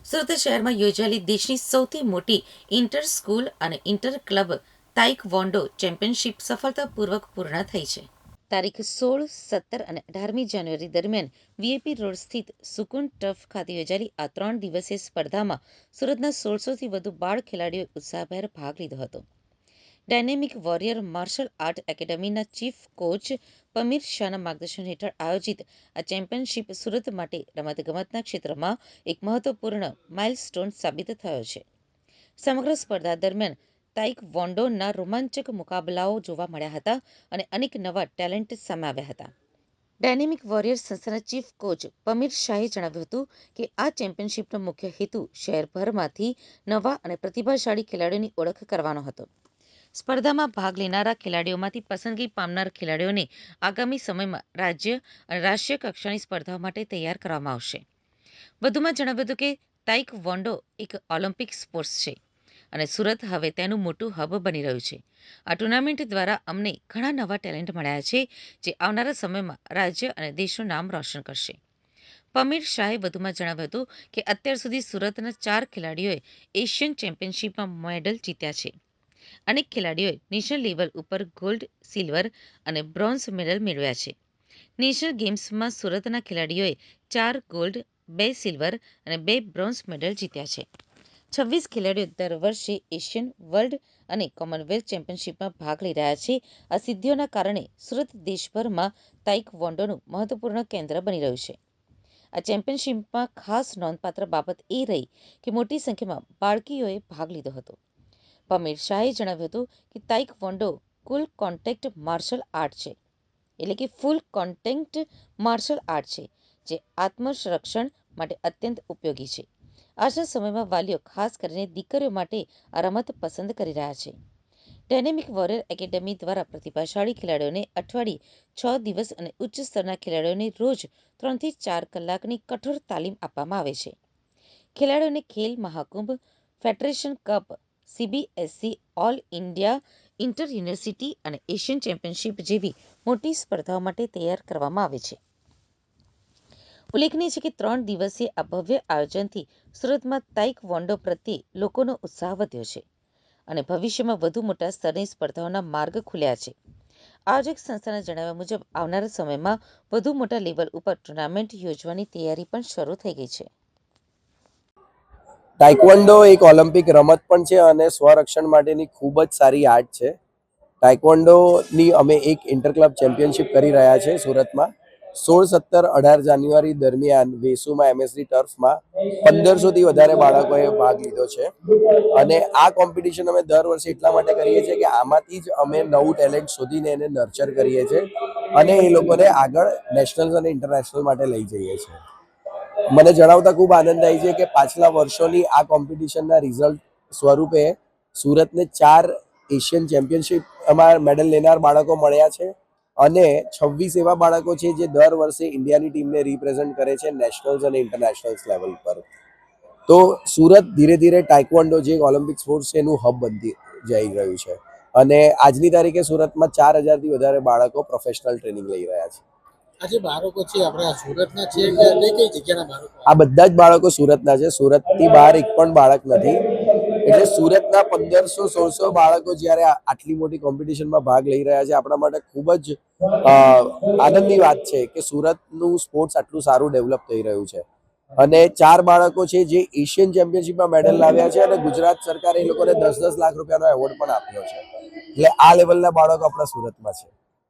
સુરત શહેરમાં યોજાયેલી દેશની સૌથી મોટી ઇન્ટર સ્કૂલ અને ઇન્ટર ક્લબ તાઇકવોન્ડો ચેમ્પિયનશિપ સફળતાપૂર્વક પૂર્ણ થઈ છે. તારીખ 16, 17 અને 18મી જાન્યુઆરી દરમિયાન વીઆઈપી રોડ સ્થિત સુકૂન ટર્ફ ખાતે યોજાયેલી આ 3 દિવસીય સ્પર્ધામાં સુરતના 1600થી વધુ બાળ ખેલાડીઓએ ઉત્સાહભેર ભાગ લીધો હતો. ડાયનેમિક વોરિયર માર્શલ આર્ટ એકેડેમીના ચીફ કોચ પમીર શાહના માર્ગદર્શન હેઠળ આયોજિત આ ચેમ્પિયનશિપ સુરત માટે રમતગમતના ક્ષેત્રમાં એક મહત્વપૂર્ણ માઇલસ્ટોન સાબિત થયો છે. સમગ્ર સ્પર્ધા દરમિયાન તાઇકવોન્ડોના રોમાંચક મુકાબલાઓ જોવા મળ્યા હતા અને અનેક નવા ટેલેન્ટ સામે આવ્યા હતા. ડાયનેમિક વોરિયર સંસ્થાના ચીફ કોચ પમીર શાહે જણાવ્યું હતું કે આ ચેમ્પિયનશિપનો મુખ્ય હેતુ શહેરભરમાંથી નવા અને પ્રતિભાશાળી ખેલાડીઓની ઓળખ કરવાનો હતો. સ્પર્ધામાં ભાગ લેનારા ખેલાડીઓમાંથી પસંદગી પામનાર ખેલાડીઓને આગામી સમયમાં રાજ્ય અને રાષ્ટ્રીય કક્ષાની સ્પર્ધાઓ માટે તૈયાર કરવામાં આવશે. વધુમાં જણાવ્યું હતું કે તાઇકવોન્ડો એક ઓલિમ્પિક સ્પોર્ટ્સ છે અને સુરત હવે તેનું મોટું હબ બની રહ્યું છે. આ ટુર્નામેન્ટ દ્વારા અમને ઘણા નવા ટેલેન્ટ મળ્યા છે જે આવનારા સમયમાં રાજ્ય અને દેશનું નામ રોશન કરશે. પમીર શાહે વધુમાં જણાવ્યું હતું કે અત્યાર સુધી સુરતના 4 ખેલાડીઓએ એશિયન ચેમ્પિયનશિપમાં મેડલ જીત્યા છે. અનેક ખેલાડીઓએ નેશનલ લેવલ ઉપર ગોલ્ડ, સિલ્વર અને બ્રોન્ઝ મેડલ મેળવ્યા છે. નેશનલ ગેમ્સમાં સુરતના ખેલાડીઓએ 4 ગોલ્ડ, 2 સિલ્વર અને 2 બ્રોન્ઝ મેડલ જીત્યા છે. 26 ખેલાડીઓ દર વર્ષે એશિયન, વર્લ્ડ અને કોમનવેલ્થ ચેમ્પિયનશિપમાં ભાગ લઈ રહ્યા છે. આ સિદ્ધિઓના કારણે સુરત દેશભરમાં તાઇકવોન્ડોનું મહત્વપૂર્ણ કેન્દ્ર બની રહ્યું છે. આ ચેમ્પિયનશિપમાં ખાસ નોંધપાત્ર બાબત એ રહી કે મોટી સંખ્યામાં બાળકીઓએ ભાગ લીધો હતો. પમીર શાહે જણાવ્યું હતું કે તાઇકવોન્ડો ફૂલ કોન્ટેક્ટ માર્શલ આર્ટ છે, એટલે કે ફૂલ કોન્ટેક્ટ માર્શલ આર્ટ છે, જે આત્મરક્ષણ માટે અત્યંત ઉપયોગી છે. આજના સમયમાં વાલીઓ ખાસ કરીને દીકરીઓ માટે આ રમત પસંદ કરી રહ્યા છે. ડાયનેમિક વોરિયર એકેડેમી દ્વારા પ્રતિભાશાળી ખેલાડીઓને અઠવાડિયે 6 દિવસ અને ઉચ્ચ સ્તરના ખેલાડીઓને રોજ 3 થી 4 કલાકની કઠોર તાલીમ આપવામાં આવે છે. ખેલાડીઓને Khel Mahakumbh, federation cup, CBSE all India inter university અને એશિયન ચેમ્પિયનશિપ જેવી મોટી સ્પર્ધાઓ માટે તૈયાર કરવામાં આવે છે. ઉલ્લેખનીય છે કે 3 દિવસીય આ ભવ્ય આયોજનથી સુરતમાં તાઇકવોન્ડો પ્રત્યે લોકોનો ઉત્સાહ વધ્યો છે અને ભવિષ્યમાં વધુ મોટા સ્તરની સ્પર્ધાઓના માર્ગ ખુલ્યા છે. આયોજક સંસ્થાના જણાવ્યા મુજબ આવનારા સમયમાં વધુ મોટા લેવલ ઉપર ટુર્નામેન્ટ યોજવાની તૈયારી પણ શરૂ થઈ ગઈ છે. તાઇક્વોન્ડો એક ઓલિમ્પિક રમત પણ છે અને સ્વરક્ષણ માટેની ખૂબ જ સારી આર્ટ છે. તાઇક્વોન્ડોની અમે એક ઇન્ટર ક્લબ ચેમ્પિયનશિપ કરી રહ્યા છે સુરતમાં. 16, 17, 18 જાન્યુઆરી દરમિયાન વેસુમાં એમએસડી ટર્ફમાં 1500થી વધારે બાળકોએ ભાગ લીધો છે અને આ કોમ્પિટિશન અમે દર વર્ષે એટલા માટે કરીએ છીએ કે આમાંથી જ અમે નવું ટેલેન્ટ શોધીને એને નર્ચર કરીએ છીએ અને એ લોકોને આગળ નેશનલ અને ઇન્ટરનેશનલ માટે લઈ જઈએ છીએ. મને જણાવતા ખૂબ આનંદ થાય છે કે પાછલા વર્ષોની આ કોમ્પિટિશનના રિઝલ્ટ સ્વરૂપે સુરતને 4 એશિયન ચેમ્પિયનશિપમાં મેડલ લેનાર બાળકો મળ્યા છે અને 26 એવા બાળકો છે જે દર વર્ષે ઇન્ડિયાની ટીમને રિપ્રેઝન્ટ કરે છે નેશનલ્સ અને ઇન્ટરનેશનલ્સ લેવલ પર. તો સુરત ધીરે ધીરે તાઇક્વોન્ડો જે ઓલિમ્પિક સ્પોર્ટ્સ છે એનું હબ બનતી જઈ રહ્યું છે અને આજની તારીખે સુરતમાં 4000થી વધારે બાળકો પ્રોફેશનલ ટ્રેનિંગ લઈ રહ્યા છે. આજે બાળકો છે આપણા સુરતના છે કે કઈ જગ્યાના બાળકો? આ બધા જ બાળકો સુરતના છે. સુરતથી બહાર એક પણ બાળક નથી. એટલે સુરતના 1500-1600 બાળકો જ્યારે આટલી મોટી કોમ્પિટિશનમાં ભાગ લઈ રહ્યા છે, આપણા માટે ખૂબ જ આનંદની વાત છે કે સુરતનું સ્પોર્ટ્સ આટલું સારું ડેવલપ થઈ રહ્યું છે અને 4 બાળકો છે જે એશિયન ચેમ્પિયનશિપમાં મેડલ લાવ્યા છે અને ગુજરાત સરકારે એ લોકોને 10-10 લાખ રૂપિયાનો એવોર્ડ પણ આપ્યો છે. એટલે આ લેવલના બાળકો આપણા સુરતમાં છે.